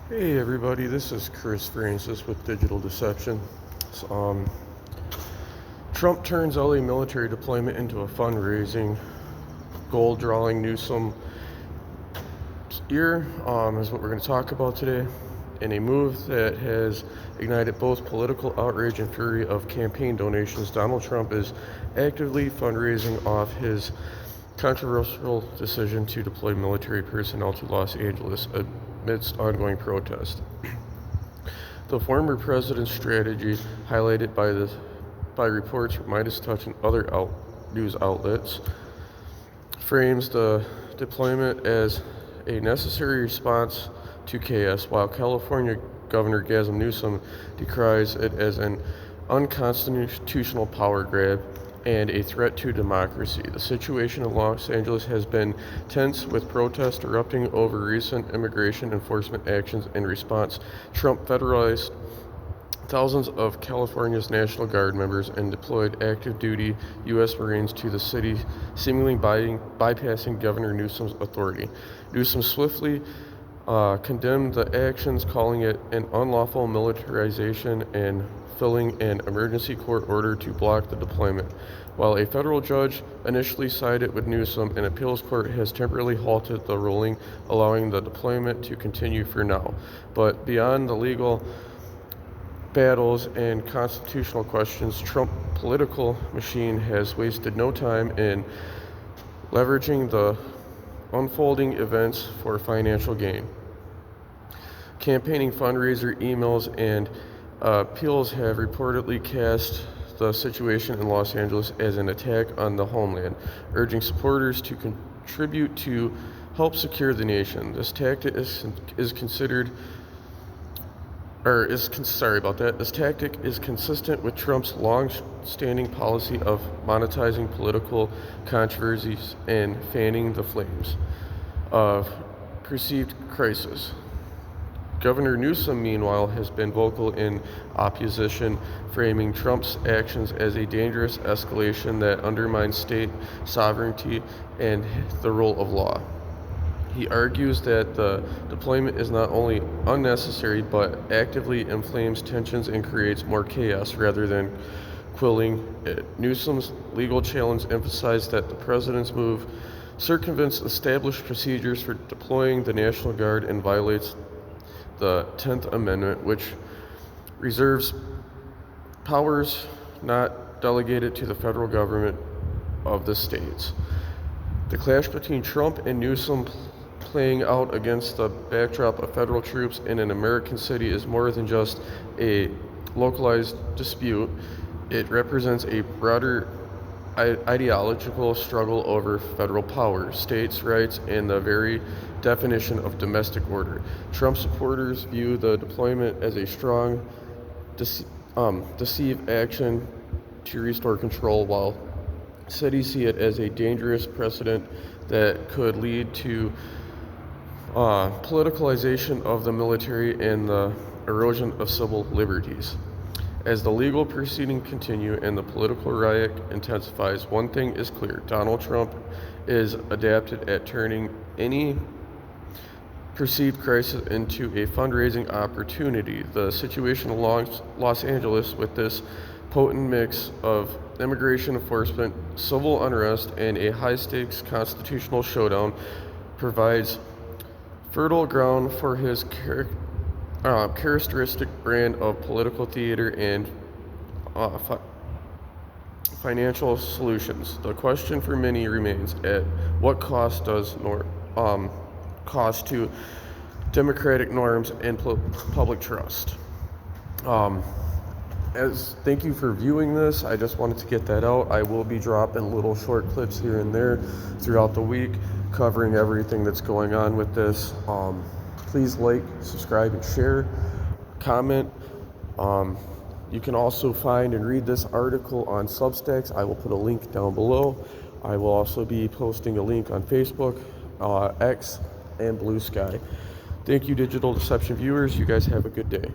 Hey everybody, this is Chris Francis with Digital Deception. So, Trump turns LA military deployment into a fundraising goal, drawing Newsom ear, is what we're going to talk about today. In a move that has ignited both political outrage and fury of campaign donations, Donald Trump is actively fundraising off his controversial decision to deploy military personnel to Los Angeles amidst ongoing protests. The former president's strategy, highlighted by reports from Midas Touch and other news outlets, frames the deployment as a necessary response to chaos, while California Governor Gavin Newsom decries it as an unconstitutional power grab and a threat to democracy. The situation in Los Angeles has been tense, with protests erupting over recent immigration enforcement actions. In response, Trump federalized thousands of California's National Guard members and deployed active-duty U.S. Marines to the city, seemingly bypassing Governor Newsom's authority. Newsom swiftly condemned the actions, calling it an unlawful militarization and filling an emergency court order to block the deployment. While a federal judge initially sided with Newsom, an appeals court has temporarily halted the ruling, allowing the deployment to continue for now. But beyond the legal battles and constitutional questions, Trump's political machine has wasted no time in leveraging the unfolding events for financial gain. Campaigning fundraiser emails and appeals have reportedly cast the situation in Los Angeles as an attack on the homeland, urging supporters to contribute to help secure the nation. This tactic is consistent with Trump's long-standing policy of monetizing political controversies and fanning the flames of perceived crisis. Governor Newsom, meanwhile, has been vocal in opposition, framing Trump's actions as a dangerous escalation that undermines state sovereignty and the rule of law. He argues that the deployment is not only unnecessary but actively inflames tensions and creates more chaos rather than quelling it. Newsom's legal challenge emphasized that the president's move circumvents established procedures for deploying the National Guard and violates the 10th Amendment, which reserves powers not delegated to the federal government of the states. The clash between Trump and Newsom playing out against the backdrop of federal troops in an American city is more than just a localized dispute. It represents a broader ideological struggle over federal power, states' rights, and the very definition of domestic order. Trump supporters view the deployment as a strong deceive action to restore control, while cities see it as a dangerous precedent that could lead to politicalization of the military and the erosion of civil liberties. As the legal proceedings continue and the political riot intensifies, one thing is clear: Donald Trump is adept at turning any perceived crisis into a fundraising opportunity. The situation in Los Angeles, with this potent mix of immigration enforcement, civil unrest, and a high-stakes constitutional showdown, provides fertile ground for his characteristic brand of political theater and financial solutions. The question for many remains: at what cost does cost to democratic norms and public trust? Thank you for viewing this. I just wanted to get that out. I will be dropping little short clips here and there throughout the week, covering everything that's going on with this. Please like, subscribe, and share. Comment. You can also find and read this article on Substacks. I will put a link down below. I will also be posting a link on Facebook, X, and Blue Sky. Thank you, Digital Deception viewers. You guys have a good day.